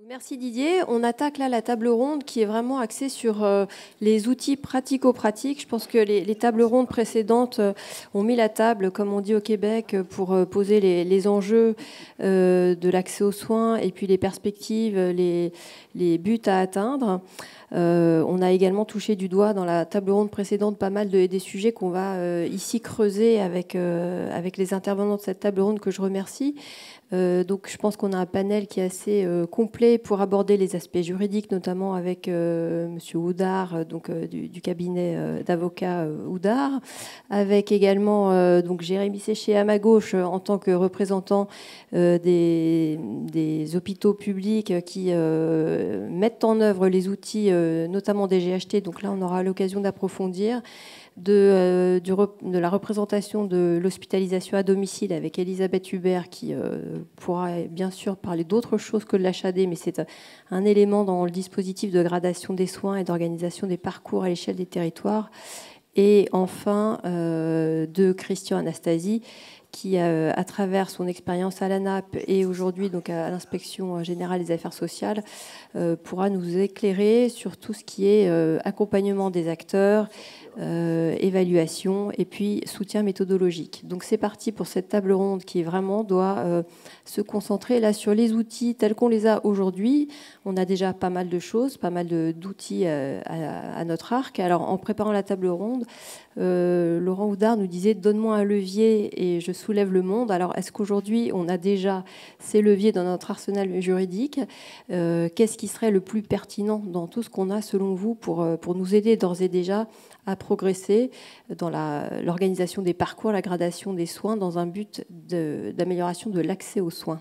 Merci Didier. On attaque là la table ronde qui est vraiment axée sur les outils pratico-pratiques. Je pense que les tables rondes précédentes ont mis la table, comme on dit au Québec, pour poser les enjeux de l'accès aux soins et puis les perspectives, les buts à atteindre. On a également touché du doigt dans la table ronde précédente pas mal des sujets qu'on va ici creuser avec les intervenants de cette table ronde que je remercie. Donc je pense qu'on a un panel qui est assez complet pour aborder les aspects juridiques, notamment avec Monsieur Houdard, du cabinet d'avocats Houdard, avec également donc Jérémy Séché à ma gauche en tant que représentant des hôpitaux publics qui mettent en œuvre les outils, notamment des GHT. Donc là, on aura l'occasion d'approfondir. De la représentation de l'hospitalisation à domicile avec Elisabeth Hubert qui pourra bien sûr parler d'autre chose que de l'HAD, mais c'est un élément dans le dispositif de gradation des soins et d'organisation des parcours à l'échelle des territoires. Et enfin, de Christian Anastasie qui, à travers son expérience à l'ANAP et aujourd'hui donc à l'Inspection générale des affaires sociales, pourra nous éclairer sur tout ce qui est accompagnement des acteurs, évaluation et puis soutien méthodologique. Donc c'est parti pour cette table ronde qui vraiment doit se concentrer là sur les outils tels qu'on les a aujourd'hui. On a déjà pas mal de choses, pas mal d'outils à notre arc. Alors en préparant la table ronde, Laurent Houdard nous disait « Donne-moi un levier et je soulève le monde ». Alors est-ce qu'aujourd'hui on a déjà ces leviers dans notre arsenal juridique? Qu'est-ce qui serait le plus pertinent dans tout ce qu'on a selon vous pour nous aider d'ores et déjà à progresser dans l'organisation des parcours, la gradation des soins dans un but d'amélioration de l'accès aux soins?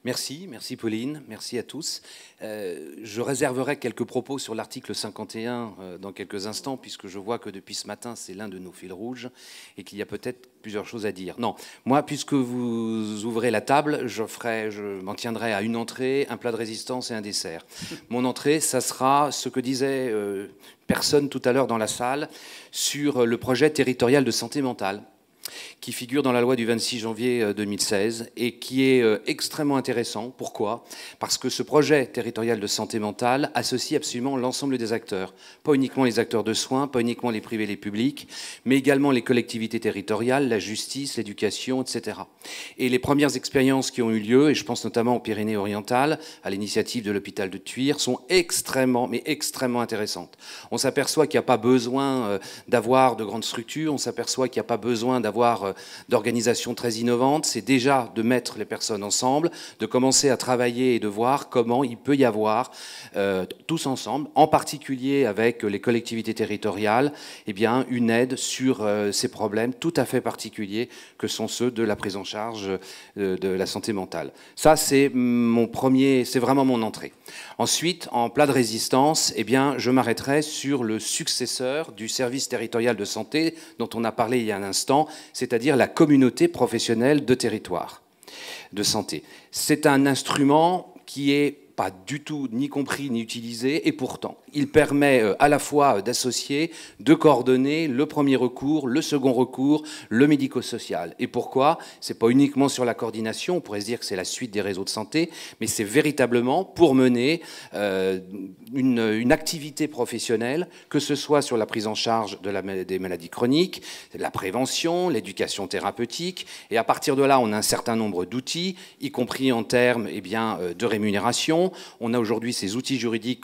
Merci Pauline, merci à tous. Je réserverai quelques propos sur l'article 51 dans quelques instants, puisque je vois que depuis ce matin, c'est l'un de nos fils rouges et qu'il y a peut-être plusieurs choses à dire. Non, moi, puisque vous ouvrez la table, je m'en tiendrai à une entrée, un plat de résistance et un dessert. Mon entrée, ça sera ce que disait personne tout à l'heure dans la salle sur le projet territorial de santé mentale, qui figure dans la loi du 26 janvier 2016 et qui est extrêmement intéressant. Pourquoi? Parce que ce projet territorial de santé mentale associe absolument l'ensemble des acteurs. Pas uniquement les acteurs de soins, pas uniquement les privés, les publics, mais également les collectivités territoriales, la justice, l'éducation, etc. Et les premières expériences qui ont eu lieu, et je pense notamment aux Pyrénées-Orientales, à l'initiative de l'hôpital de Thuir, sont extrêmement, mais extrêmement intéressantes. On s'aperçoit qu'il n'y a pas besoin d'avoir de grandes structures, on s'aperçoit qu'il n'y a pas besoin d'avoir d'organisations très innovantes, c'est déjà de mettre les personnes ensemble, de commencer à travailler et de voir comment il peut y avoir, tous ensemble, en particulier avec les collectivités territoriales, eh bien, une aide sur ces problèmes tout à fait particuliers que sont ceux de la prise en charge de la santé mentale. Ça, c'est vraiment mon entrée. Ensuite, en plat de résistance, eh bien, je m'arrêterai sur le successeur du service territorial de santé dont on a parlé il y a un instant, c'est-à-dire la communauté professionnelle de territoire de santé. C'est un instrument qui est pas du tout ni compris ni utilisé, et pourtant, il permet à la fois d'associer, de coordonner le premier recours, le second recours, le médico-social. Et pourquoi? C'est pas uniquement sur la coordination, on pourrait se dire que c'est la suite des réseaux de santé, mais c'est véritablement pour mener une activité professionnelle, que ce soit sur la prise en charge des maladies chroniques, la prévention, l'éducation thérapeutique, et à partir de là, on a un certain nombre d'outils, y compris en termes de rémunération. On a aujourd'hui ces outils juridiques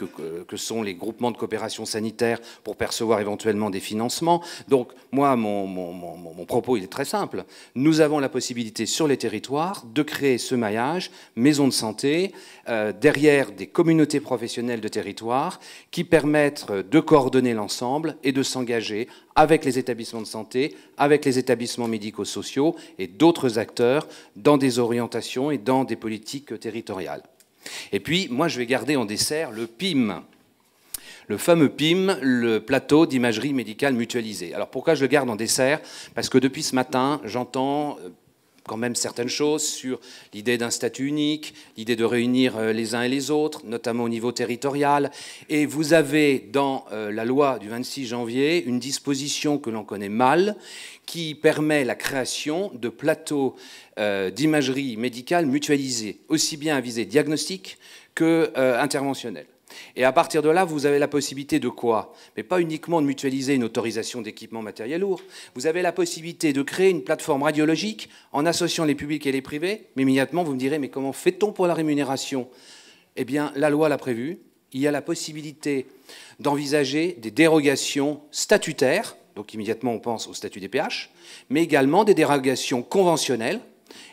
que sont les groupements de coopération sanitaire pour percevoir éventuellement des financements. Donc moi, mon propos il est très simple. Nous avons la possibilité sur les territoires de créer ce maillage, maisons de santé, derrière des communautés professionnelles de territoire qui permettent de coordonner l'ensemble et de s'engager avec les établissements de santé, avec les établissements médico-sociaux et d'autres acteurs dans des orientations et dans des politiques territoriales. Et puis, moi, je vais garder en dessert le PIM, le fameux PIM, le plateau d'imagerie médicale mutualisée. Alors, pourquoi je le garde en dessert? Parce que depuis ce matin, j'entends quand même certaines choses sur l'idée d'un statut unique, l'idée de réunir les uns et les autres, notamment au niveau territorial. Et vous avez dans la loi du 26 janvier une disposition que l'on connaît mal, qui permet la création de plateaux d'imagerie médicale mutualisés, aussi bien à visée diagnostique que interventionnelle. Et à partir de là, vous avez la possibilité de quoi? Mais pas uniquement de mutualiser une autorisation d'équipement matériel lourd. Vous avez la possibilité de créer une plateforme radiologique en associant les publics et les privés. Mais immédiatement, vous me direz, mais comment fait-on pour la rémunération? Eh bien, la loi l'a prévu. Il y a la possibilité d'envisager des dérogations statutaires. Donc immédiatement, on pense au statut des PH, mais également des dérogations conventionnelles.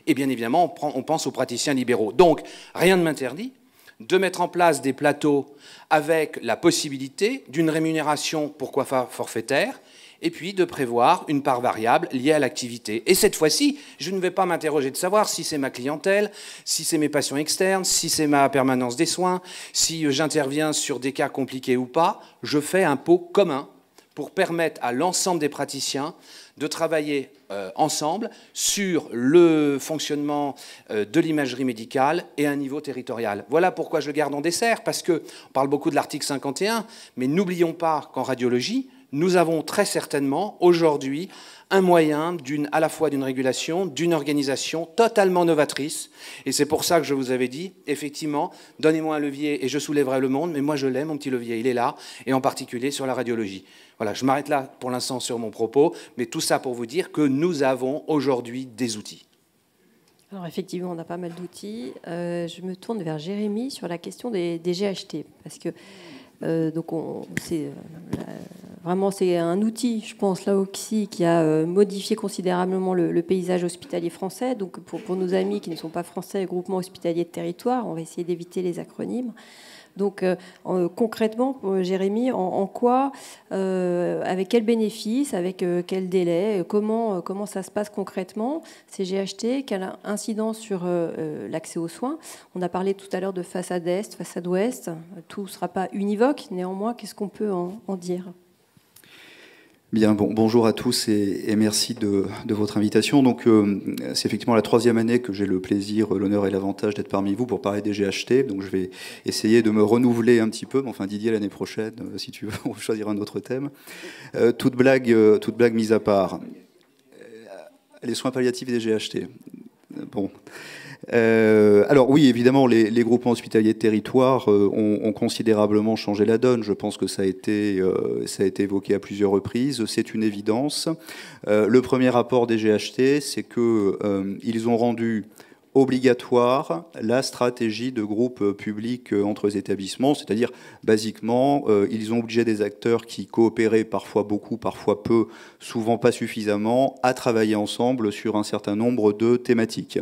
Et bien évidemment, on pense aux praticiens libéraux. Donc, rien ne m'interdit de mettre en place des plateaux avec la possibilité d'une rémunération, pourquoi pas forfaitaire, et puis de prévoir une part variable liée à l'activité. Et cette fois-ci, je ne vais pas m'interroger de savoir si c'est ma clientèle, si c'est mes patients externes, si c'est ma permanence des soins, si j'interviens sur des cas compliqués ou pas. Je fais un pot commun pour permettre à l'ensemble des praticiens de travailler ensemble sur le fonctionnement de l'imagerie médicale et à un niveau territorial. Voilà pourquoi je le garde en dessert, parce qu'on parle beaucoup de l'article 51, mais n'oublions pas qu'en radiologie, nous avons très certainement aujourd'hui un moyen à la fois d'une régulation, d'une organisation totalement novatrice. Et c'est pour ça que je vous avais dit, effectivement, donnez-moi un levier et je soulèverai le monde, mais moi je l'aime, mon petit levier, il est là, et en particulier sur la radiologie. Voilà, je m'arrête là pour l'instant sur mon propos, mais tout ça pour vous dire que nous avons aujourd'hui des outils. Alors effectivement, on a pas mal d'outils. Je me tourne vers Jérémy sur la question des GHT, parce que vraiment c'est un outil, je pense, là aussi, qui a modifié considérablement le paysage hospitalier français. Donc pour nos amis qui ne sont pas français, groupement hospitalier de territoire, on va essayer d'éviter les acronymes. Donc concrètement, Jérémy, en quoi, avec quel bénéfice, avec quel délai, comment ça se passe concrètement, ces GHT, quelle incidence sur l'accès aux soins? On a parlé tout à l'heure de façade est, façade ouest, tout ne sera pas univoque, néanmoins, qu'est-ce qu'on peut en dire? Bien, bonjour à tous et merci de votre invitation. Donc, c'est effectivement la 3e année que j'ai le plaisir, l'honneur et l'avantage d'être parmi vous pour parler des GHT. Donc, je vais essayer de me renouveler un petit peu. Mais enfin, Didier, l'année prochaine, si tu veux, on va choisir un autre thème. Toute blague mise à part. Les soins palliatifs des GHT. Bon. Alors oui, évidemment, les groupements hospitaliers de territoire ont considérablement changé la donne. Je pense que ça a été évoqué à plusieurs reprises. C'est une évidence. Le premier rapport des GHT, c'est qu'ils ont rendu obligatoire la stratégie de groupe public entre les établissements, c'est-à-dire, basiquement, ils ont obligé des acteurs qui coopéraient parfois beaucoup, parfois peu, souvent pas suffisamment, à travailler ensemble sur un certain nombre de thématiques.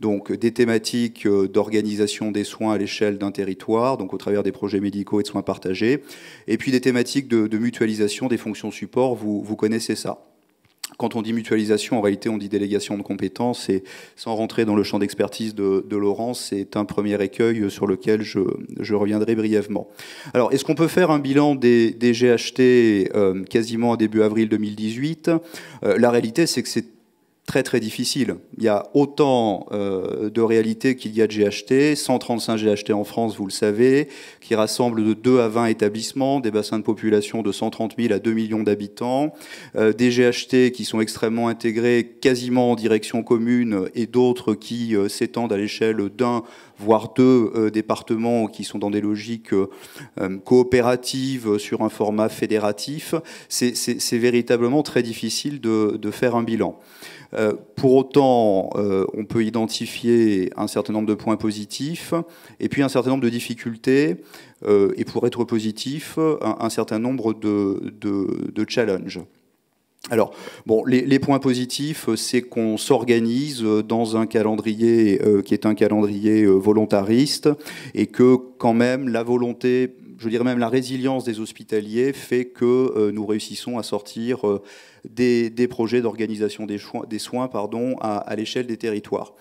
Donc, des thématiques d'organisation des soins à l'échelle d'un territoire, donc au travers des projets médicaux et de soins partagés, et puis des thématiques de mutualisation des fonctions support, vous connaissez ça. Quand on dit mutualisation, en réalité, on dit délégation de compétences, et sans rentrer dans le champ d'expertise de Laurent, c'est un premier écueil sur lequel je reviendrai brièvement. Alors, est-ce qu'on peut faire un bilan des GHT quasiment à début avril 2018 ? La réalité, c'est que c'est très difficile. Il y a autant de réalités qu'il y a de GHT, 135 GHT en France, vous le savez, qui rassemblent de 2 à 20 établissements, des bassins de population de 130 000 à 2 millions d'habitants, des GHT qui sont extrêmement intégrés, quasiment en direction commune, et d'autres qui s'étendent à l'échelle d'un, voire 2 départements qui sont dans des logiques coopératives sur un format fédératif. C'est véritablement très difficile de faire un bilan. Pour autant, on peut identifier un certain nombre de points positifs et puis un certain nombre de difficultés et pour être positif, un certain nombre de challenges. Alors, bon, les points positifs, c'est qu'on s'organise dans un calendrier qui est un calendrier volontariste et que quand même la volonté, je dirais même la résilience des hospitaliers fait que nous réussissons à sortir des projets d'organisation des soins à l'échelle des territoires.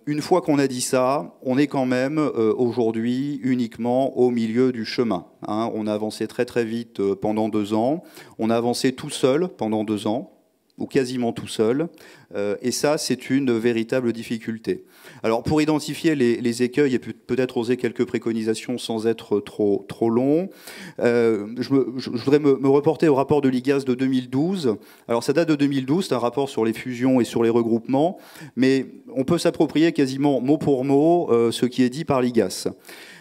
Une fois qu'on a dit ça, on est quand même aujourd'hui uniquement au milieu du chemin. On a avancé très vite pendant 2 ans. On a avancé tout seul pendant 2 ans. ou quasiment tout seul. Et ça, c'est une véritable difficulté. Alors, pour identifier les écueils et peut-être oser quelques préconisations sans être trop long, je voudrais me reporter au rapport de l'IGAS de 2012. Alors, ça date de 2012, c'est un rapport sur les fusions et sur les regroupements, mais on peut s'approprier quasiment mot pour mot ce qui est dit par l'IGAS.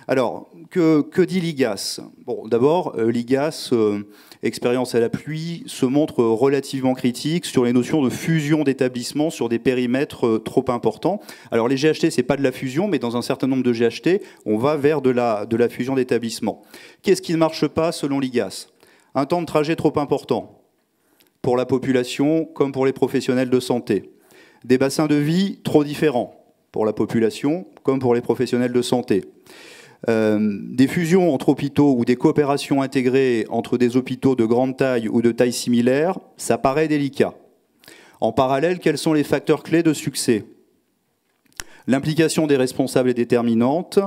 Alors, que dit l'IGAS? Bon, d'abord, l'IGAS, expérience à la pluie, se montre relativement critique sur les notions de fusion d'établissements sur des périmètres trop importants. Alors, les GHT, c'est pas de la fusion, mais dans un certain nombre de GHT, on va vers de la fusion d'établissements. Qu'est-ce qui ne marche pas selon l'IGAS? Un temps de trajet trop important pour la population comme pour les professionnels de santé. Des bassins de vie trop différents pour la population comme pour les professionnels de santé. Des fusions entre hôpitaux ou des coopérations intégrées entre des hôpitaux de grande taille ou de taille similaire, ça paraît délicat. En parallèle, quels sont les facteurs clés de succès? L'implication des responsables est déterminante.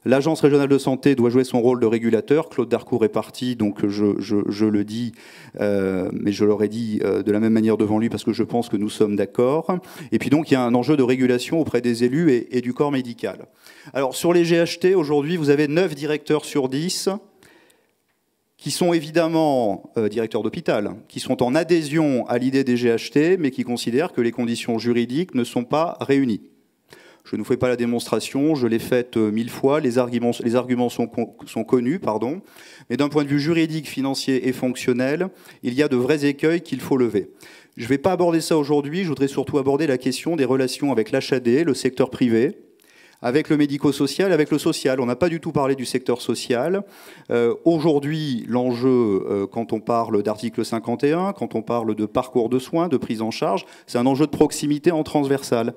L'Agence régionale de santé doit jouer son rôle de régulateur. Claude Darcourt est parti, donc je le dis, mais je l'aurais dit de la même manière devant lui parce que je pense que nous sommes d'accord. Et puis donc il y a un enjeu de régulation auprès des élus et du corps médical. Alors sur les GHT, aujourd'hui vous avez 9 directeurs sur 10 qui sont évidemment directeurs d'hôpital, qui sont en adhésion à l'idée des GHT, mais qui considèrent que les conditions juridiques ne sont pas réunies. Je ne vous fais pas la démonstration, je l'ai faite 1000 fois, les arguments sont connus, pardon. Mais d'un point de vue juridique, financier et fonctionnel, il y a de vrais écueils qu'il faut lever. Je ne vais pas aborder ça aujourd'hui, je voudrais surtout aborder la question des relations avec l'HAD, le secteur privé, avec le médico-social, avec le social. On n'a pas du tout parlé du secteur social. Aujourd'hui, l'enjeu, quand on parle d'article 51, quand on parle de parcours de soins, de prise en charge, c'est un enjeu de proximité en transversal.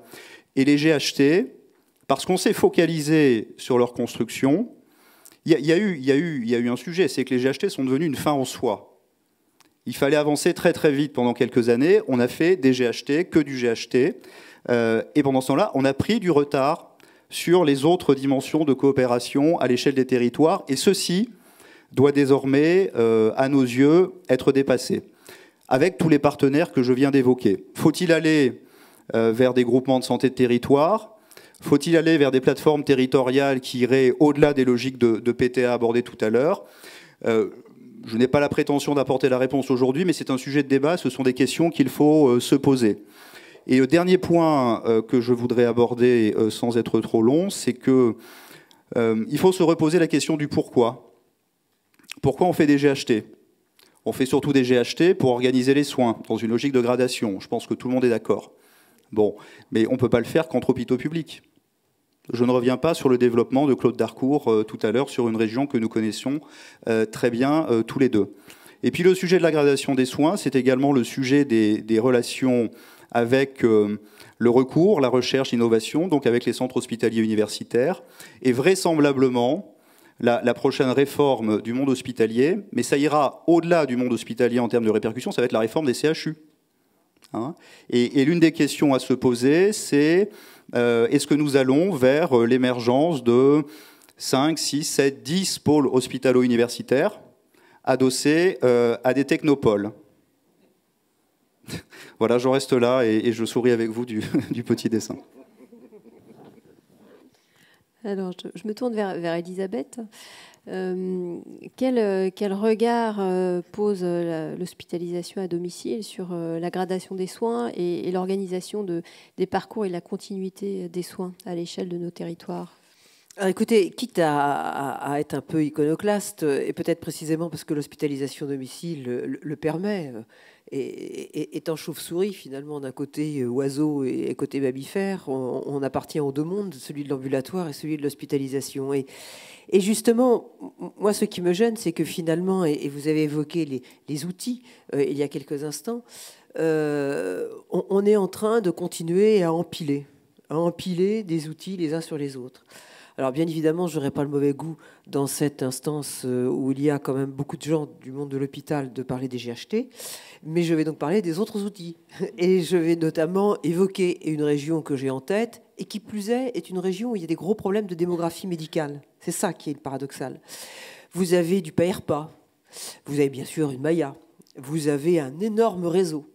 Et les GHT, parce qu'on s'est focalisé sur leur construction, il y a eu un sujet, c'est que les GHT sont devenus une fin en soi. Il fallait avancer très très vite pendant quelques années. On a fait des GHT, que du GHT. Et pendant ce temps-là, on a pris du retard sur les autres dimensions de coopération à l'échelle des territoires. Et ceci doit désormais, à nos yeux, être dépassé. Avec tous les partenaires que je viens d'évoquer. Faut-il aller vers des groupements de santé de territoire? Faut-il aller vers des plateformes territoriales qui iraient au-delà des logiques de PTA abordées tout à l'heure? Je n'ai pas la prétention d'apporter la réponse aujourd'hui, mais c'est un sujet de débat, ce sont des questions qu'il faut se poser. Et le dernier point que je voudrais aborder sans être trop long, c'est que il faut se reposer la question du pourquoi. Pourquoi on fait des GHT? On fait surtout des GHT pour organiser les soins, dans une logique de gradation. Je pense que tout le monde est d'accord. Bon, mais on ne peut pas le faire contre hôpitaux publics. Je ne reviens pas sur le développement de Claude Darcourt tout à l'heure sur une région que nous connaissons très bien tous les deux. Et puis le sujet de la gradation des soins, c'est également le sujet des relations avec le recours, la recherche, l'innovation, donc avec les centres hospitaliers universitaires. Et vraisemblablement, la prochaine réforme du monde hospitalier, mais ça ira au-delà du monde hospitalier en termes de répercussions, ça va être la réforme des CHU. Hein, et l'une des questions à se poser, c'est est-ce que nous allons vers l'émergence de 5, 6, 7, 10 pôles hospitalo-universitaires adossés à des technopoles? Voilà, j'en reste là et je souris avec vous du petit dessin. Alors, je me tourne vers Elisabeth. Quel regard pose l'hospitalisation à domicile sur la gradation des soins et l'organisation des parcours et la continuité des soins à l'échelle de nos territoires? Alors écoutez, quitte à être un peu iconoclaste, et peut-être précisément parce que l'hospitalisation à domicile le permet, et étant chauve-souris finalement d'un côté oiseau et côté mammifère, on appartient aux deux mondes, celui de l'ambulatoire et celui de l'hospitalisation. Et justement, moi ce qui me gêne, c'est que finalement, et vous avez évoqué les outils il y a quelques instants, on est en train de continuer à empiler des outils les uns sur les autres. Alors bien évidemment, je n'aurais pas le mauvais goût dans cette instance où il y a quand même beaucoup de gens du monde de l'hôpital de parler des GHT, mais je vais donc parler des autres outils. Et je vais notamment évoquer une région que j'ai en tête, et qui plus est une région où il y a des gros problèmes de démographie médicale. C'est ça qui est paradoxal. Vous avez du PAERPA, vous avez bien sûr une Maya, vous avez un énorme réseau.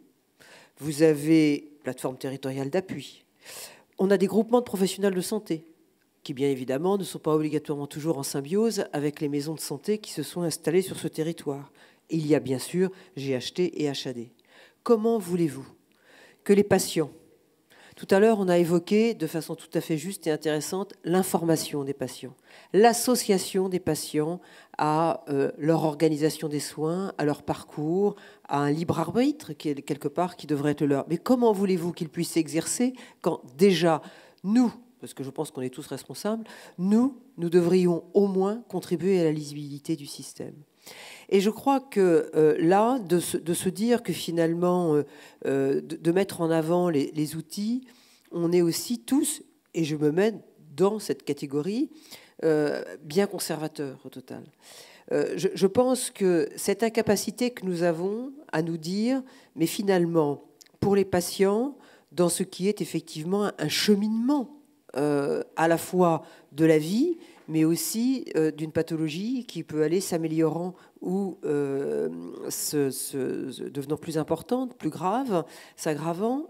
Vous avez plateforme territoriale d'appui. On a des groupements de professionnels de santé qui, bien évidemment, ne sont pas obligatoirement toujours en symbiose avec les maisons de santé qui se sont installées sur ce territoire. Et il y a bien sûr GHT et HAD. Comment voulez-vous que les patients... Tout à l'heure, on a évoqué de façon tout à fait juste et intéressante l'information des patients, l'association des patients à leur organisation des soins, à leur parcours, à un libre arbitre qui est quelque part qui devrait être le leur. Mais comment voulez-vous qu'ils puissent s'exercer quand déjà nous, parce que je pense qu'on est tous responsables, nous devrions au moins contribuer à la lisibilité du système. Et je crois que là, de se dire que finalement, de mettre en avant les outils, on est aussi tous, et je me mets dans cette catégorie, bien conservateurs au total. Je pense que cette incapacité que nous avons à nous dire, mais finalement, pour les patients, dans ce qui est effectivement un cheminement à la fois de la vie, mais aussi d'une pathologie qui peut aller s'améliorant ou devenant plus importante, plus grave, s'aggravant.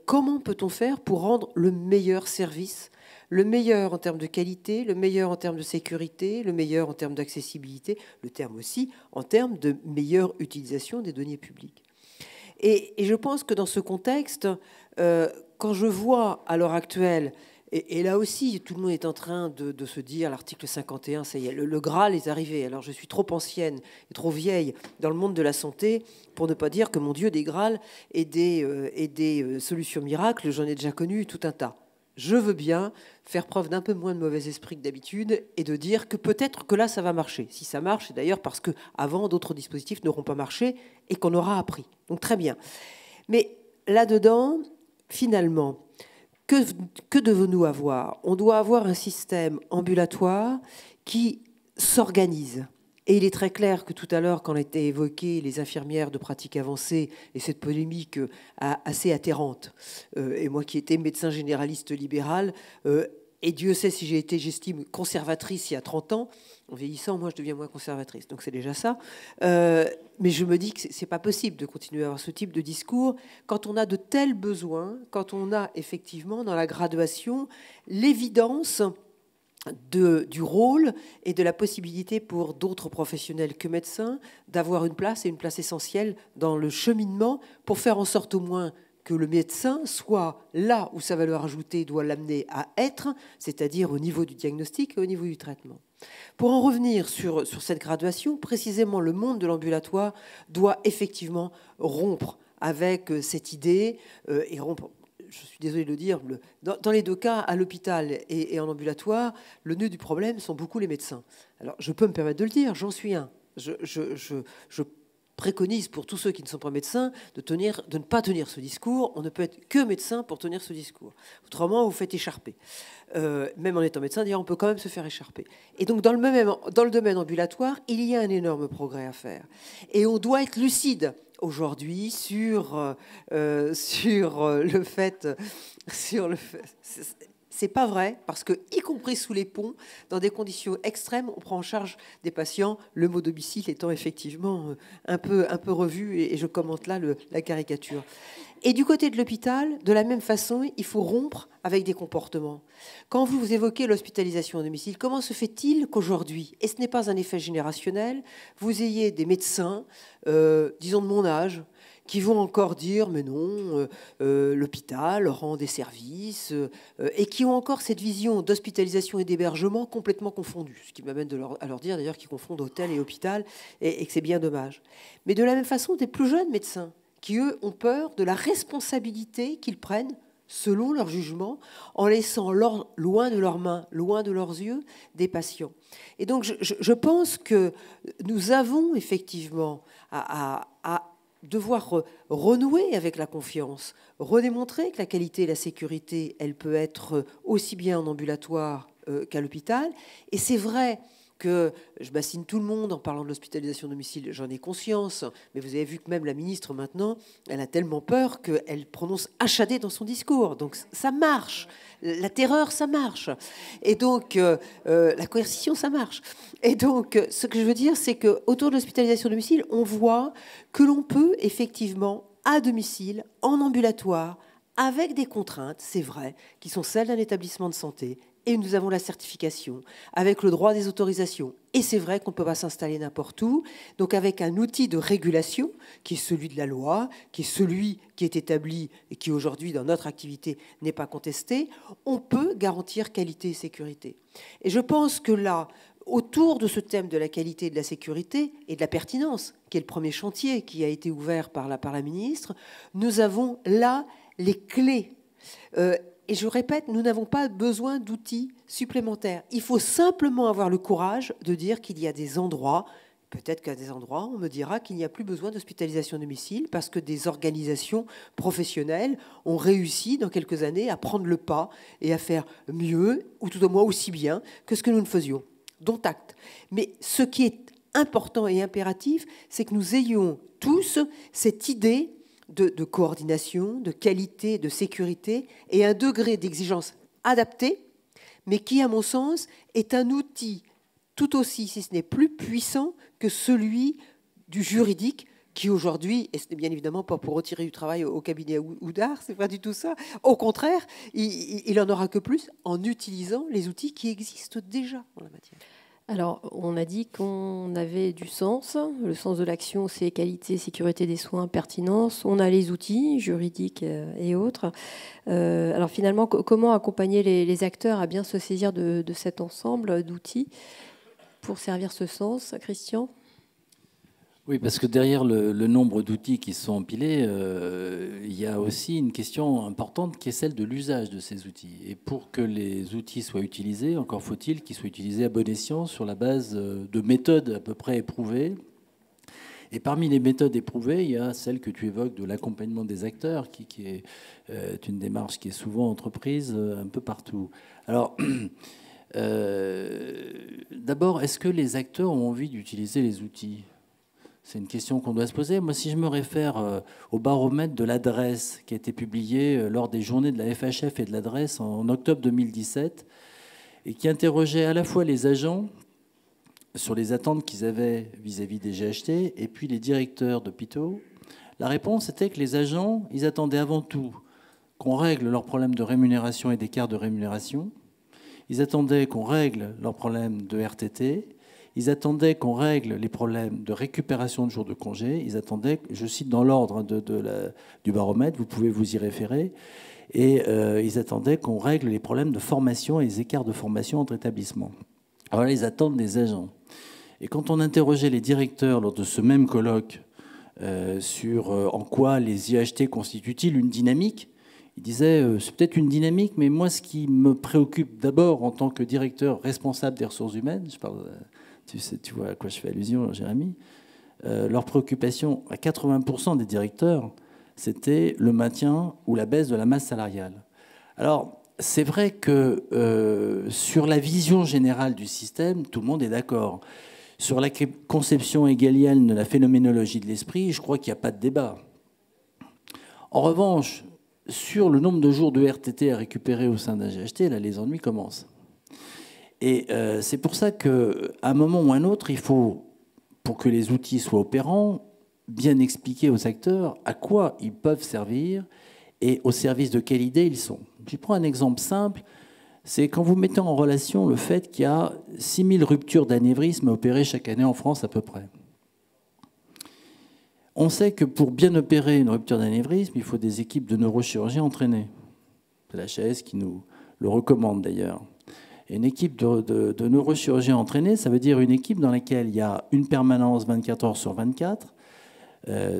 Comment peut-on faire pour rendre le meilleur service, le meilleur en termes de qualité, le meilleur en termes de sécurité, le meilleur en termes d'accessibilité, le terme aussi en termes de meilleure utilisation des deniers publics. Et je pense que dans ce contexte, quand je vois à l'heure actuelle, et là aussi, tout le monde est en train de se dire, l'article 51, ça y est, le Graal est arrivé. Alors je suis trop ancienne et trop vieille dans le monde de la santé pour ne pas dire que mon Dieu des Graals et des solutions miracles, j'en ai déjà connu tout un tas. Je veux bien faire preuve d'un peu moins de mauvais esprit que d'habitude et de dire que peut-être que là, ça va marcher. Si ça marche, c'est d'ailleurs parce qu'avant, d'autres dispositifs n'auront pas marché et qu'on aura appris. Donc très bien. Mais là-dedans, finalement... Que devons-nous avoir? On doit avoir un système ambulatoire qui s'organise. Et il est très clair que tout à l'heure, quand on a été évoqué les infirmières de pratique avancée et cette polémique assez atterrante, et moi qui étais médecin généraliste libéral, et Dieu sait si j'ai été, j'estime, conservatrice il y a 30 ans, en vieillissant, moi je deviens moins conservatrice, donc c'est déjà ça. Mais je me dis que c'est pas possible de continuer à avoir ce type de discours quand on a de tels besoins, quand on a effectivement dans la graduation l'évidence du rôle et de la possibilité pour d'autres professionnels que médecins d'avoir une place, et une place essentielle dans le cheminement pour faire en sorte au moins que le médecin soit là où sa valeur ajoutée doit l'amener à être, c'est-à-dire au niveau du diagnostic et au niveau du traitement. Pour en revenir sur cette graduation, précisément le monde de l'ambulatoire doit effectivement rompre avec cette idée et rompre. Je suis désolé de le dire, dans les deux cas, à l'hôpital et en ambulatoire, le nœud du problème sont beaucoup les médecins. Alors, je peux me permettre de le dire, j'en suis un. Je préconise pour tous ceux qui ne sont pas médecins de ne pas tenir ce discours. On ne peut être que médecin pour tenir ce discours. Autrement, vous faites écharper. Même en étant médecin, d'ailleurs, on peut quand même se faire écharper. Et donc, dans le domaine ambulatoire, il y a un énorme progrès à faire. Et on doit être lucide aujourd'hui sur le fait... C'est pas vrai, parce que, y compris sous les ponts, dans des conditions extrêmes, on prend en charge des patients, le mot domicile étant effectivement un peu revu, et je commente là la caricature. Et du côté de l'hôpital, de la même façon, il faut rompre avec des comportements. Quand vous évoquez l'hospitalisation à domicile, comment se fait-il qu'aujourd'hui, et ce n'est pas un effet générationnel, vous ayez des médecins, disons de mon âge, qui vont encore dire mais non, l'hôpital rend des services, et qui ont encore cette vision d'hospitalisation et d'hébergement complètement confondue. Ce qui m'amène à leur dire d'ailleurs qu'ils confondent hôtel et hôpital, et que c'est bien dommage. Mais de la même façon, des plus jeunes médecins qui, eux, ont peur de la responsabilité qu'ils prennent selon leur jugement, en laissant loin de leurs mains, loin de leurs yeux, des patients. Et donc je pense que nous avons effectivement à devoir renouer avec la confiance, redémontrer que la qualité et la sécurité, elle peut être aussi bien en ambulatoire qu'à l'hôpital. Et c'est vrai que je bassine tout le monde en parlant de l'hospitalisation à domicile, j'en ai conscience, mais vous avez vu que même la ministre, maintenant, elle a tellement peur qu'elle prononce HAD dans son discours. Donc ça marche. La terreur, ça marche. Et donc, la coercition, ça marche. Et donc, ce que je veux dire, c'est qu'autour de l'hospitalisation à domicile, on voit que l'on peut effectivement à domicile, en ambulatoire, avec des contraintes, c'est vrai, qui sont celles d'un établissement de santé. Et nous avons la certification, avec le droit des autorisations. Et c'est vrai qu'on ne peut pas s'installer n'importe où. Donc avec un outil de régulation, qui est celui de la loi, qui est celui qui est établi et qui aujourd'hui, dans notre activité, n'est pas contesté, on peut garantir qualité et sécurité. Et je pense que là, autour de ce thème de la qualité et de la sécurité et de la pertinence, qui est le premier chantier qui a été ouvert par la ministre, nous avons là les clés. Et je répète, nous n'avons pas besoin d'outils supplémentaires. Il faut simplement avoir le courage de dire qu'il y a des endroits, peut-être qu'à des endroits, on me dira qu'il n'y a plus besoin d'hospitalisation à domicile parce que des organisations professionnelles ont réussi dans quelques années à prendre le pas et à faire mieux, ou tout au moins aussi bien que ce que nous ne faisions. Dont acte. Mais ce qui est important et impératif, c'est que nous ayons tous cette idée de coordination, de qualité, de sécurité et un degré d'exigence adapté, mais qui, à mon sens, est un outil tout aussi, si ce n'est plus puissant, que celui du juridique, qui aujourd'hui, et ce n'est bien évidemment pas pour retirer du travail au cabinet Oudard, c'est pas du tout ça. Au contraire, il en aura que plus en utilisant les outils qui existent déjà en la matière. Alors, on a dit qu'on avait du sens. Le sens de l'action, c'est qualité, sécurité des soins, pertinence. On a les outils juridiques et autres. Alors finalement, comment accompagner les acteurs à bien se saisir de cet ensemble d'outils pour servir ce sens, Christian ? Oui, parce que derrière le nombre d'outils qui sont empilés, il y a aussi une question importante qui est celle de l'usage de ces outils. Et pour que les outils soient utilisés, encore faut-il qu'ils soient utilisés à bon escient sur la base de méthodes à peu près éprouvées. Et parmi les méthodes éprouvées, il y a celle que tu évoques de l'accompagnement des acteurs, qui est une démarche qui est souvent entreprise un peu partout. Alors, d'abord, est-ce que les acteurs ont envie d'utiliser les outils ? C'est une question qu'on doit se poser. Moi, si je me réfère au baromètre de l'adresse qui a été publié lors des journées de la FHF et de l'adresse en octobre 2017, et qui interrogeait à la fois les agents sur les attentes qu'ils avaient vis-à-vis des GHT et puis les directeurs d'hôpitaux, la réponse était que les agents, ils attendaient avant tout qu'on règle leurs problèmes de rémunération et d'écart de rémunération. Ils attendaient qu'on règle leurs problèmes de RTT. Ils attendaient qu'on règle les problèmes de récupération de jours de congé. Ils attendaient, je cite dans l'ordre du baromètre, vous pouvez vous y référer, et ils attendaient qu'on règle les problèmes de formation et les écarts de formation entre établissements. Alors là, ils attendent des agents. Et quand on interrogeait les directeurs lors de ce même colloque sur en quoi les IHT constituent-ils une dynamique, ils disaient c'est peut-être une dynamique, mais moi, ce qui me préoccupe d'abord en tant que directeur responsable des ressources humaines, je parle... Tu vois à quoi je fais allusion, Jérémy. Leur préoccupation, à 80% des directeurs, c'était le maintien ou la baisse de la masse salariale. Alors, c'est vrai que sur la vision générale du système, tout le monde est d'accord. Sur la conception hegelienne de la phénoménologie de l'esprit, je crois qu'il n'y a pas de débat. En revanche, sur le nombre de jours de RTT à récupérer au sein d'un GHT, là, les ennuis commencent. Et c'est pour ça qu'à un moment ou à un autre, il faut, pour que les outils soient opérants, bien expliquer aux acteurs à quoi ils peuvent servir et au service de quelle idée ils sont. Je prends un exemple simple, c'est quand vous mettez en relation le fait qu'il y a 6000 ruptures d'anévrisme opérées chaque année en France à peu près. On sait que pour bien opérer une rupture d'anévrisme, il faut des équipes de neurochirurgiens entraînées. C'est la HAS qui nous le recommande d'ailleurs. Et une équipe de neurochirurgiens entraînés, ça veut dire une équipe dans laquelle il y a une permanence 24 heures sur 24,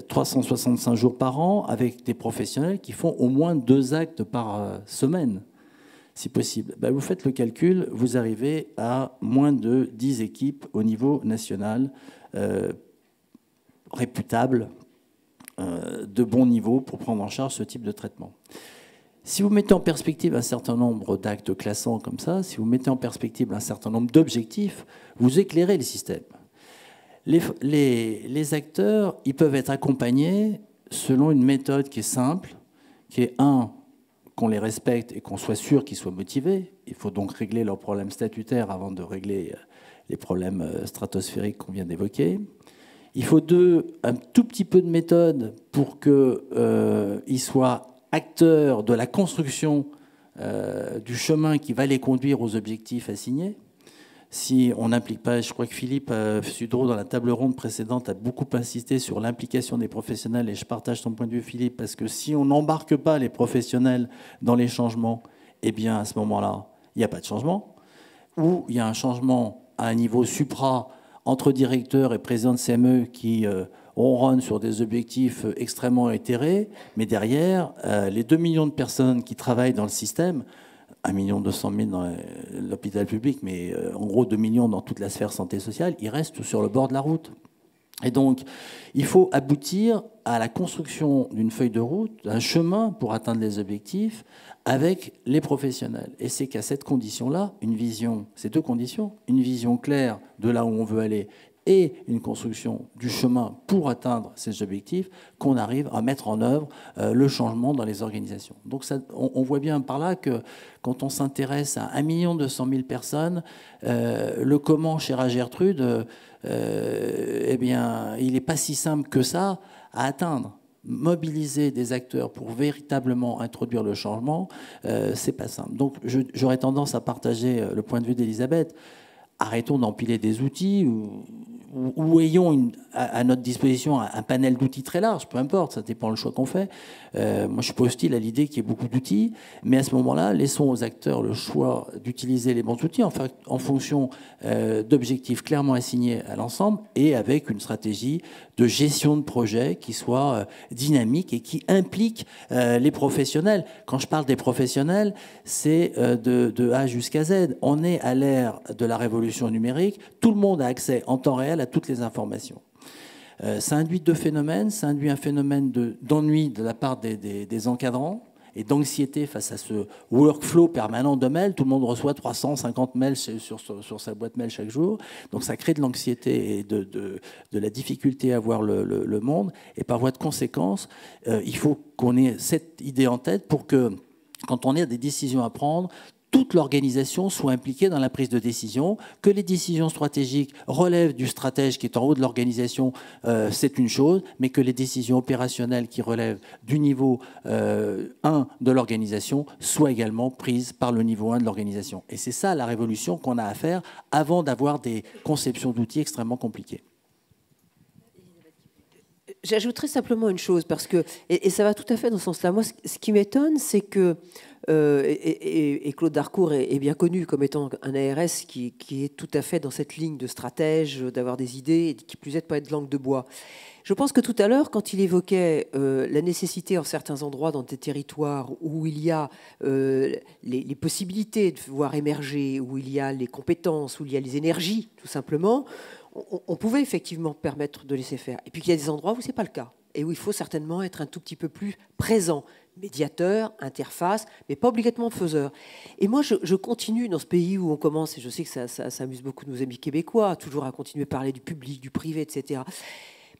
365 jours par an, avec des professionnels qui font au moins 2 actes par semaine, si possible. Ben, vous faites le calcul, vous arrivez à moins de 10 équipes au niveau national, réputables, de bon niveau pour prendre en charge ce type de traitement. Si vous mettez en perspective un certain nombre d'actes classants comme ça, si vous mettez en perspective un certain nombre d'objectifs, vous éclairez le système. Les acteurs, ils peuvent être accompagnés selon une méthode qui est simple, qui est qu'on les respecte et qu'on soit sûr qu'ils soient motivés. Il faut donc régler leurs problèmes statutaires avant de régler les problèmes stratosphériques qu'on vient d'évoquer. Il faut un tout petit peu de méthode pour qu'ils soient acteurs de la construction du chemin qui va les conduire aux objectifs assignés. Si on n'implique pas, je crois que Philippe Sudreau, dans la table ronde précédente, a beaucoup insisté sur l'implication des professionnels, et je partage son point de vue, Philippe, parce que si on n'embarque pas les professionnels dans les changements, eh bien, à ce moment-là, il n'y a pas de changement, ou il y a un changement à un niveau supra entre directeurs et présidents de CME qui ronronnent sur des objectifs extrêmement éthérés, mais derrière, les 2 millions de personnes qui travaillent dans le système, 1 200 000 dans l'hôpital public, mais en gros 2 millions dans toute la sphère santé sociale, ils restent sur le bord de la route. Et donc, il faut aboutir à la construction d'une feuille de route, d'un chemin pour atteindre les objectifs avec les professionnels. Et c'est qu'à cette condition-là, une vision, ces 2 conditions, une vision claire de là où on veut aller et une construction du chemin pour atteindre ces objectifs, qu'on arrive à mettre en œuvre le changement dans les organisations. Donc ça, on voit bien par là que quand on s'intéresse à 1 200 000 personnes, le comment, chère Gertrude, eh bien, il n'est pas si simple que ça à atteindre. Mobiliser des acteurs pour véritablement introduire le changement, c'est pas simple. Donc j'aurais tendance à partager le point de vue d'Elisabeth. Arrêtons d'empiler des outils ou ayons à notre disposition un panel d'outils très large, peu importe, ça dépend le choix qu'on fait. Moi, je suis pas hostile à l'idée qu'il y ait beaucoup d'outils, mais à ce moment-là, laissons aux acteurs le choix d'utiliser les bons outils en fonction d'objectifs clairement assignés à l'ensemble et avec une stratégie de gestion de projet qui soit dynamique et qui implique les professionnels. Quand je parle des professionnels, c'est de A jusqu'à Z. On est à l'ère de la révolution numérique. Tout le monde a accès en temps réel à toutes les informations. Ça induit 2 phénomènes. Ça induit un phénomène d'ennui de la part des encadrants et d'anxiété face à ce workflow permanent de mails. Tout le monde reçoit 350 mails sur sa boîte mail chaque jour. Donc ça crée de l'anxiété et de la difficulté à voir le monde. Et par voie de conséquence, il faut qu'on ait cette idée en tête pour que, quand on ait des décisions à prendre, toute l'organisation soit impliquée dans la prise de décision, que les décisions stratégiques relèvent du stratège qui est en haut de l'organisation, c'est une chose, mais que les décisions opérationnelles qui relèvent du niveau 1 de l'organisation soient également prises par le niveau 1 de l'organisation. Et c'est ça la révolution qu'on a à faire avant d'avoir des conceptions d'outils extrêmement compliquées. J'ajouterais simplement une chose, parce que, et ça va tout à fait dans ce sens-là. Moi, ce qui m'étonne, c'est que, et Claude Darcourt est bien connu comme étant un ARS qui est tout à fait dans cette ligne de stratège, d'avoir des idées, et qui plus est de pas être langue de bois. Je pense que tout à l'heure, quand il évoquait la nécessité en certains endroits dans des territoires où il y a les possibilités de voir émerger, où il y a les compétences, où il y a les énergies, tout simplement, on pouvait effectivement permettre de laisser faire. Et puis qu'il y a des endroits où ce n'est pas le cas, et où il faut certainement être un tout petit peu plus présent, médiateur, interface, mais pas obligatoirement faiseur. Et moi, je continue dans ce pays où on commence, et je sais que ça amuse beaucoup de nos amis québécois, toujours à continuer à parler du public, du privé, etc.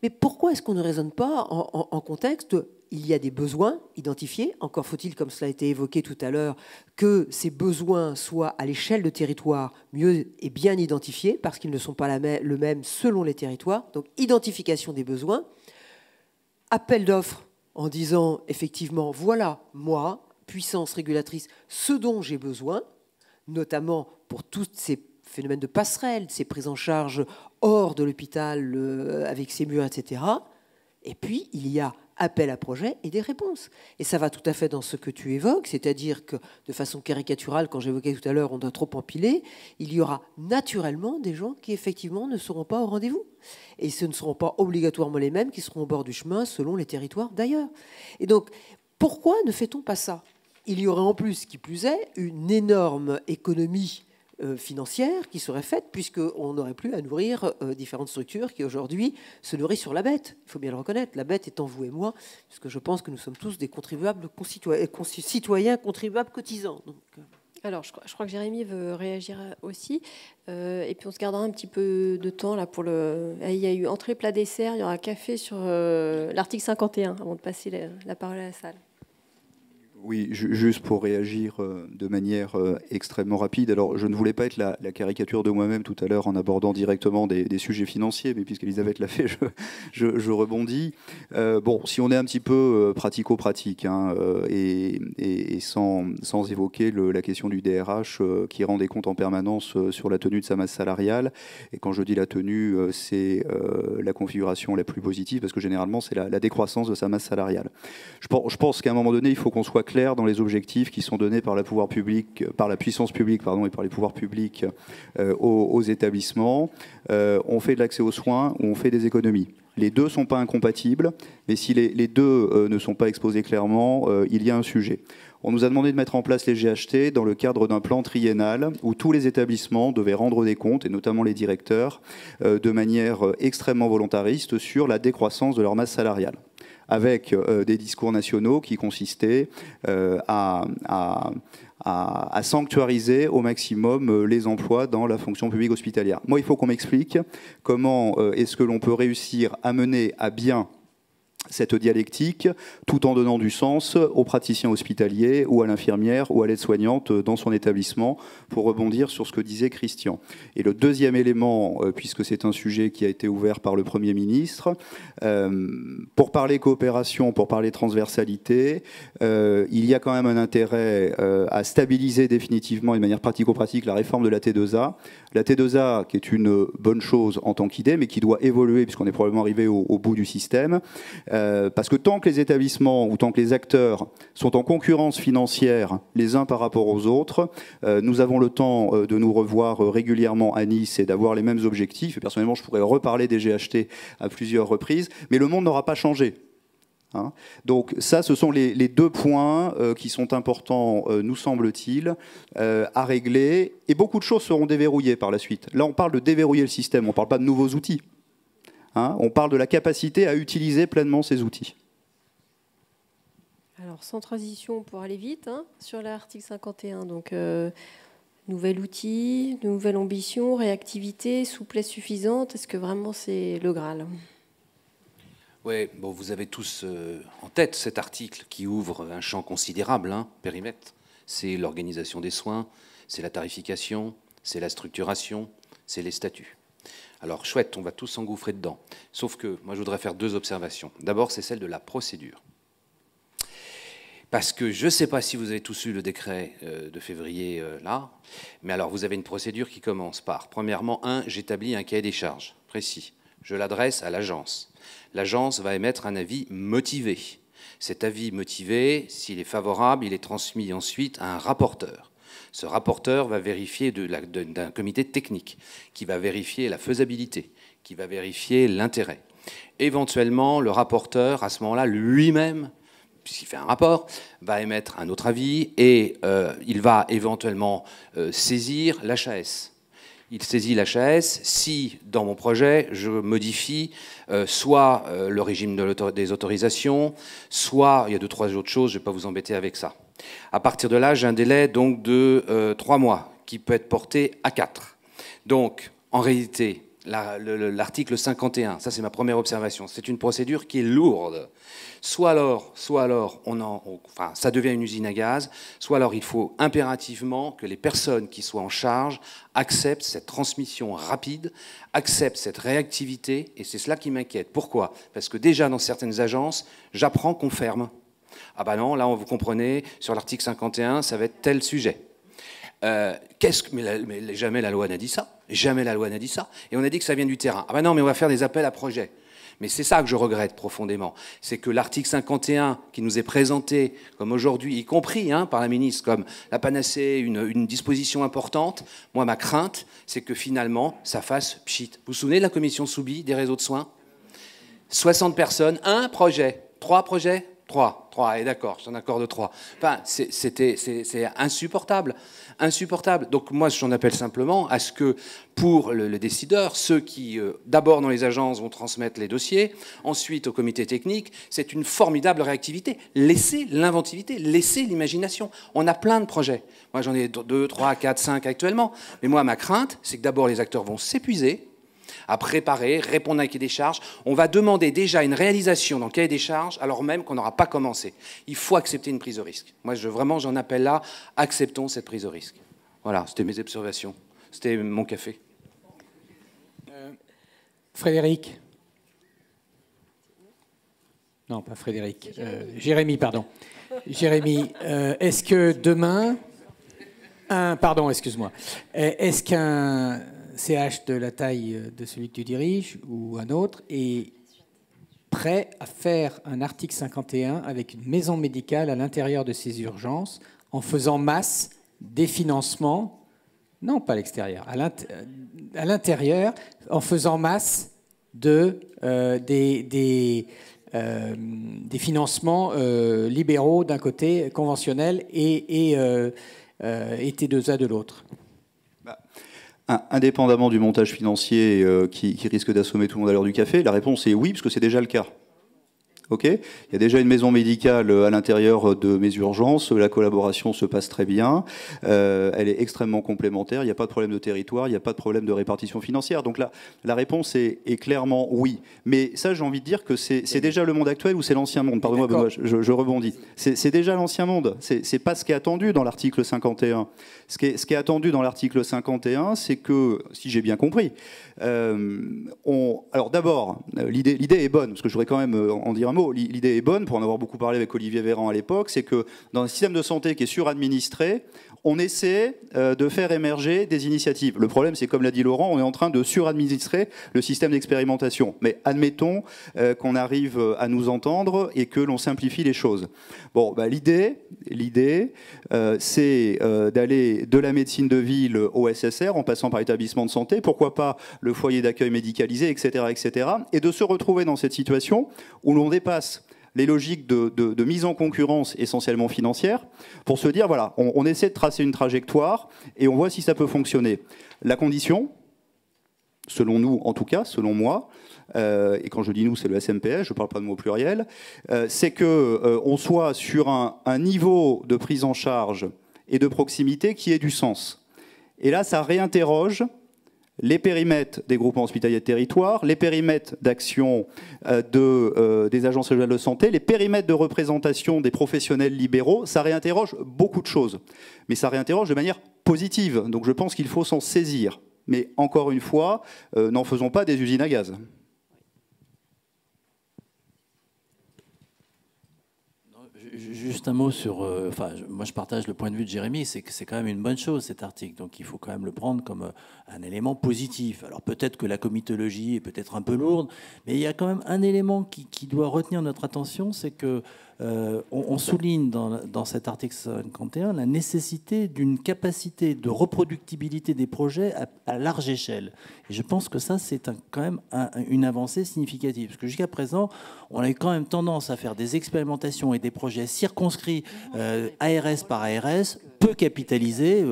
Mais pourquoi est-ce qu'on ne raisonne pas en contexte? Il y a des besoins identifiés. Encore faut-il, comme cela a été évoqué tout à l'heure, que ces besoins soient à l'échelle de territoire mieux et bien identifiés, parce qu'ils ne sont pas le même selon les territoires. Donc, identification des besoins. Appel d'offres en disant, effectivement, voilà, moi, puissance régulatrice, ce dont j'ai besoin, notamment pour tous ces phénomènes de passerelle, ces prises en charge hors de l'hôpital avec ses murs, etc. Et puis, il y a appel à projet et des réponses. Et ça va tout à fait dans ce que tu évoques, c'est-à-dire que, de façon caricaturale, quand j'évoquais tout à l'heure, on doit trop empiler, il y aura naturellement des gens qui, effectivement, ne seront pas au rendez-vous. Et ce ne seront pas obligatoirement les mêmes qui seront au bord du chemin selon les territoires d'ailleurs. Et donc, pourquoi ne fait-on pas ça? Il y aurait en plus, qui plus est, une énorme économie financière qui serait faite, puisqu'on n'aurait plus à nourrir différentes structures qui aujourd'hui se nourrissent sur la bête. Il faut bien le reconnaître, la bête étant vous et moi, puisque je pense que nous sommes tous des contribuables, citoyens contribuables cotisants. Donc, alors, je crois que Jérémy veut réagir aussi. Et puis, on se gardera un petit peu de temps là pour le. Il y a eu entrée, plat, dessert. Il y aura café sur l'article 51 avant de passer la parole à la salle. Oui, juste pour réagir de manière extrêmement rapide. Alors, je ne voulais pas être la caricature de moi-même tout à l'heure en abordant directement des sujets financiers, mais puisqu'Elisabeth l'a fait, je rebondis. Bon, si on est un petit peu pratico-pratique, hein, et sans évoquer la question du DRH qui rend des comptes en permanence sur la tenue de sa masse salariale, et quand je dis la tenue, c'est la configuration la plus positive, parce que généralement, c'est la décroissance de sa masse salariale. Je pense qu'à un moment donné, il faut qu'on soit clair dans les objectifs qui sont donnés par la puissance publique, et par les pouvoirs publics aux établissements. On fait de l'accès aux soins ou on fait des économies. Les deux ne sont pas incompatibles, mais si les deux ne sont pas exposés clairement, il y a un sujet. On nous a demandé de mettre en place les GHT dans le cadre d'un plan triennal où tous les établissements devaient rendre des comptes, et notamment les directeurs, de manière extrêmement volontariste sur la décroissance de leur masse salariale, avec des discours nationaux qui consistaient à sanctuariser au maximum les emplois dans la fonction publique hospitalière. Moi, il faut qu'on m'explique comment est-ce que l'on peut réussir à mener à bien cette dialectique, tout en donnant du sens aux praticiens hospitaliers ou à l'infirmière ou à l'aide-soignante dans son établissement, pour rebondir sur ce que disait Christian. Et le deuxième élément, puisque c'est un sujet qui a été ouvert par le Premier ministre, pour parler coopération, pour parler transversalité, il y a quand même un intérêt à stabiliser définitivement et de manière pratico-pratique la réforme de la T2A. La T2A, qui est une bonne chose en tant qu'idée, mais qui doit évoluer, puisqu'on est probablement arrivé au bout du système. Parce que tant que les établissements ou tant que les acteurs sont en concurrence financière les uns par rapport aux autres, nous avons le temps de nous revoir régulièrement à Nice et d'avoir les mêmes objectifs. Et personnellement, je pourrais reparler des GHT à plusieurs reprises, mais le monde n'aura pas changé. Hein. Donc ça, ce sont les deux points qui sont importants, nous semble-t-il, à régler. Et beaucoup de choses seront déverrouillées par la suite. Là, on parle de déverrouiller le système, on ne parle pas de nouveaux outils. Hein, on parle de la capacité à utiliser pleinement ces outils. Alors, sans transition pour aller vite, hein, sur l'article 51, donc nouvel outil, nouvelle ambition, réactivité, souplesse suffisante, est-ce que vraiment c'est le Graal ? Oui, bon, vous avez tous en tête cet article qui ouvre un champ considérable, hein, périmètre. C'est l'organisation des soins, c'est la tarification, c'est la structuration, c'est les statuts. Alors, chouette, on va tous s'engouffrer dedans. Sauf que, moi, je voudrais faire deux observations. D'abord, c'est celle de la procédure. Parce que je ne sais pas si vous avez tous eu le décret de février, là, mais alors, vous avez une procédure qui commence par, premièrement, j'établis un cahier des charges précis. Je l'adresse à l'agence. L'agence va émettre un avis motivé. Cet avis motivé, s'il est favorable, il est transmis ensuite à un rapporteur. Ce rapporteur va vérifier d'un comité technique qui va vérifier la faisabilité, qui va vérifier l'intérêt. Éventuellement, le rapporteur, à ce moment-là, lui-même, puisqu'il fait un rapport, va émettre un autre avis et il va éventuellement saisir l'HAS. Il saisit l'HAS si, dans mon projet, je modifie soit le régime des autorisations, soit, il y a 2-3 autres choses, je ne vais pas vous embêter avec ça. À partir de là, j'ai un délai donc de 3 mois qui peut être porté à 4. Donc, en réalité, l'article 51, ça c'est ma première observation, c'est une procédure qui est lourde. Soit alors ça devient une usine à gaz, soit alors il faut impérativement que les personnes qui soient en charge acceptent cette transmission rapide, acceptent cette réactivité, et c'est cela qui m'inquiète. Pourquoi ? Parce que déjà dans certaines agences, j'apprends qu'on ferme. Ah ben non, là, vous comprenez, sur l'article 51, ça va être tel sujet. Mais jamais la loi n'a dit ça. Jamais la loi n'a dit ça. Et on a dit que ça vient du terrain. Ah ben non, mais on va faire des appels à projets. Mais c'est ça que je regrette profondément. C'est que l'article 51 qui nous est présenté comme aujourd'hui, y compris par la ministre, comme la panacée, une disposition importante, moi, ma crainte, c'est que finalement, ça fasse pchit. Vous vous souvenez de la commission Soubi des réseaux de soins ? 60 personnes, un projet, 3 projets ? 3, et d'accord, c'est un accord de 3. Enfin, c'est insupportable. Insupportable. Donc moi, j'en appelle simplement à ce que, pour le décideur, ceux qui, d'abord dans les agences, vont transmettre les dossiers, ensuite au comité technique, c'est une formidable réactivité. Laissez l'inventivité, laissez l'imagination. On a plein de projets. Moi, j'en ai 2, 3, 4, 5 actuellement. Mais moi, ma crainte, c'est que d'abord, les acteurs vont s'épuiser. à préparer, répondre à un cahier des charges. On va demander déjà une réalisation dans le cahier des charges alors même qu'on n'aura pas commencé. Il faut accepter une prise de risque. Moi, vraiment, j'en appelle là, acceptons cette prise de risque. Voilà, c'était mes observations. C'était mon café. Frédéric. Non, pas Frédéric. Jérémy, pardon. Jérémy, est-ce que demain... Pardon, excuse-moi. Est-ce qu'un CH de la taille de celui que tu diriges ou un autre est prêt à faire un article 51 avec une maison médicale à l'intérieur de ces urgences en faisant masse des financements, non pas à l'extérieur, à l'intérieur, en faisant masse des financements libéraux d'un côté, conventionnels, et T2A de l'autre? Indépendamment du montage financier qui risque d'assommer tout le monde à l'heure du café, la réponse est oui, parce que c'est déjà le cas. Okay, il y a déjà une maison médicale à l'intérieur de mes urgences, la collaboration se passe très bien, elle est extrêmement complémentaire, il n'y a pas de problème de territoire, il n'y a pas de problème de répartition financière. Donc là, la réponse est clairement oui. Mais ça, j'ai envie de dire que c'est déjà le monde actuel ou c'est l'ancien monde. Pardonnez-moi, Benoît, je rebondis. C'est déjà l'ancien monde, c'est pas ce qui est attendu dans l'article 51. Ce qui est attendu dans l'article 51, c'est que, si j'ai bien compris, alors d'abord, l'idée est bonne, parce que je voudrais quand même en dire un mot. L'idée est bonne, pour en avoir beaucoup parlé avec Olivier Véran à l'époque, c'est que dans un système de santé qui est suradministré, on essaie de faire émerger des initiatives. Le problème, c'est comme l'a dit Laurent, on est en train de suradministrer le système d'expérimentation. Mais admettons qu'on arrive à nous entendre et que l'on simplifie les choses. Bon, bah, l'idée, c'est d'aller de la médecine de ville au SSR, en passant par l'établissement de santé, pourquoi pas le foyer d'accueil médicalisé, etc., et de se retrouver dans cette situation où l'on dépasse les logiques de mise en concurrence essentiellement financière, pour se dire, voilà, on essaie de tracer une trajectoire et on voit si ça peut fonctionner. La condition, selon nous en tout cas, selon moi, et quand je dis nous, c'est le SMPS, je ne parle pas de mots au pluriel, c'est qu'on soit sur un niveau de prise en charge et de proximité qui ait du sens. Et là, ça réinterroge les périmètres des groupements hospitaliers de territoire, les périmètres d'action des agences régionales de santé, les périmètres de représentation des professionnels libéraux, ça réinterroge beaucoup de choses. Mais ça réinterroge de manière positive. Donc je pense qu'il faut s'en saisir. Mais encore une fois, n'en faisons pas des usines à gaz. Juste un mot sur... moi, je partage le point de vue de Jérémy, c'est que c'est quand même une bonne chose, cet article. Donc, il faut quand même le prendre comme un élément positif. Alors, peut-être que la comitologie est peut-être un peu lourde, mais il y a quand même un élément qui doit retenir notre attention, c'est que on souligne dans cet article 51 la nécessité d'une capacité de reproductibilité des projets à large échelle. Et je pense que ça, c'est quand même une avancée significative. Parce que jusqu'à présent, on a eu quand même tendance à faire des expérimentations et des projets circonscrits ARS par ARS, peu capitalisés.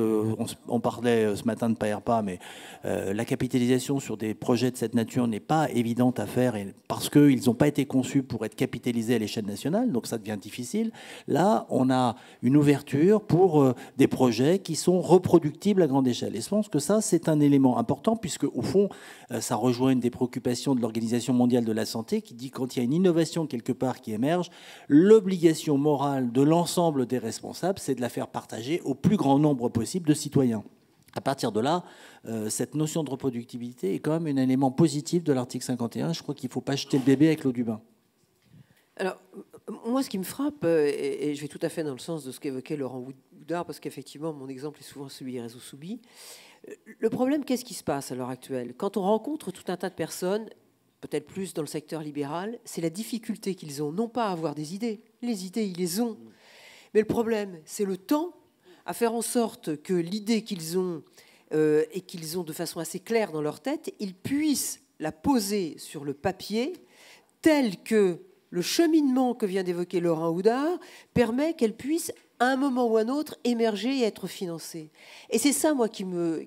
On parlait ce matin de PAERPA, mais la capitalisation sur des projets de cette nature n'est pas évidente à faire parce qu'ils n'ont pas été conçus pour être capitalisés à l'échelle nationale. Donc ça devient difficile. Là, on a une ouverture pour des projets qui sont reproductibles à grande échelle. Et je pense que ça, c'est un élément important, puisque au fond, ça rejoint une des préoccupations de l'Organisation mondiale de la santé, qui dit que quand il y a une innovation quelque part qui émerge, l'obligation morale de l'ensemble des responsables, c'est de la faire partager au plus grand nombre possible de citoyens. À partir de là, cette notion de reproductibilité est quand même un élément positif de l'article 51. Je crois qu'il ne faut pas jeter le bébé avec l'eau du bain. Alors, moi, ce qui me frappe, et je vais tout à fait dans le sens de ce qu'évoquait Laurent Houdard, parce qu'effectivement, mon exemple est souvent celui des réseaux Soubi. Le problème, qu'est-ce qui se passe à l'heure actuelle? Quand on rencontre tout un tas de personnes, peut-être plus dans le secteur libéral, c'est la difficulté qu'ils ont, non pas à avoir des idées. Les idées, ils les ont. Mais le problème, c'est le temps à faire en sorte que l'idée qu'ils ont, et qu'ils ont de façon assez claire dans leur tête, ils puissent la poser sur le papier tel que le cheminement que vient d'évoquer Laurent Houdard permet qu'elle puisse, à un moment ou à un autre, émerger et être financée. Et c'est ça, moi, qui me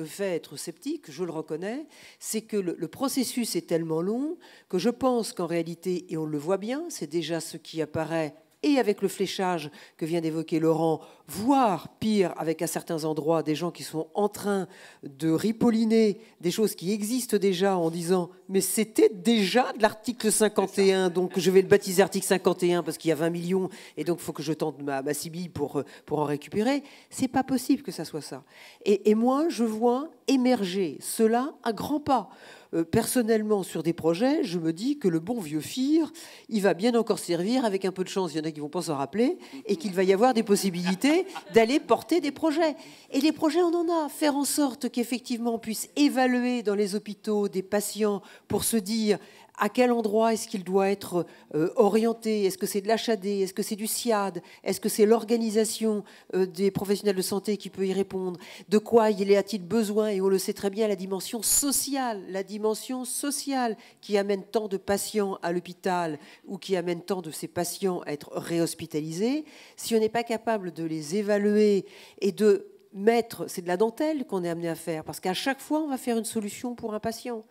fait être sceptique, je le reconnais, c'est que le processus est tellement long que je pense qu'en réalité, et on le voit bien, c'est déjà ce qui apparaît et avec le fléchage que vient d'évoquer Laurent, voire pire, avec à certains endroits des gens qui sont en train de ripolliner des choses qui existent déjà en disant « mais c'était déjà de l'article 51, donc je vais le baptiser article 51 parce qu'il y a 20 millions et donc il faut que je tente ma cibille pour en récupérer ». C'est pas possible que ça soit ça. Et moi, je vois émerger cela à grands pas. Personnellement, sur des projets, je me dis que le bon vieux FIR, il va bien encore servir, avec un peu de chance, il y en a qui vont pas s'en rappeler, et qu'il va y avoir des possibilités d'aller porter des projets. Et les projets, on en a. Faire en sorte qu'effectivement, on puisse évaluer dans les hôpitaux des patients pour se dire à quel endroit est-ce qu'il doit être orienté. Est-ce que c'est de l'HAD? Est-ce que c'est du SIAD? Est-ce que c'est l'organisation des professionnels de santé qui peut y répondre? De quoi il a-t-il besoin? Et on le sait très bien, la dimension sociale qui amène tant de patients à l'hôpital ou qui amène tant de ces patients à être réhospitalisés. Si on n'est pas capable de les évaluer et de mettre, c'est de la dentelle qu'on est amené à faire, parce qu'à chaque fois, on va faire une solution pour un patient.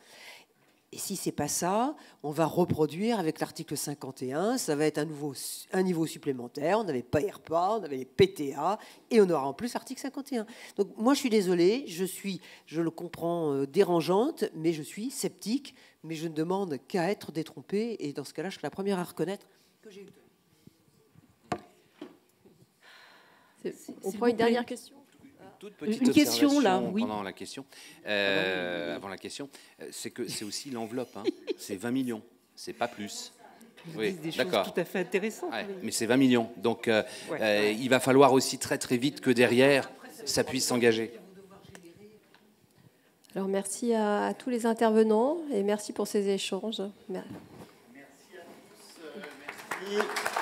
Et si ce n'est pas ça, on va reproduire avec l'article 51, ça va être un niveau supplémentaire, on n'avait pas ERPA, on avait les PTA, et on aura en plus l'article 51. Donc moi je suis désolée, je le comprends, dérangeante, mais je suis sceptique, mais je ne demande qu'à être détrompée, et dans ce cas-là, je serai la première à reconnaître que j'ai eu tort. On prend une dernière question. Toute petite Une question là, oui. Pendant la question, avant la question, c'est que c'est aussi l'enveloppe. Hein. C'est 20 millions, c'est pas plus. Oui, des choses tout à fait intéressantes. Ouais, mais c'est 20 millions, donc il va falloir aussi très très vite que derrière ça puisse s'engager. Alors merci à tous les intervenants et merci pour ces échanges. Merci à tous. Merci.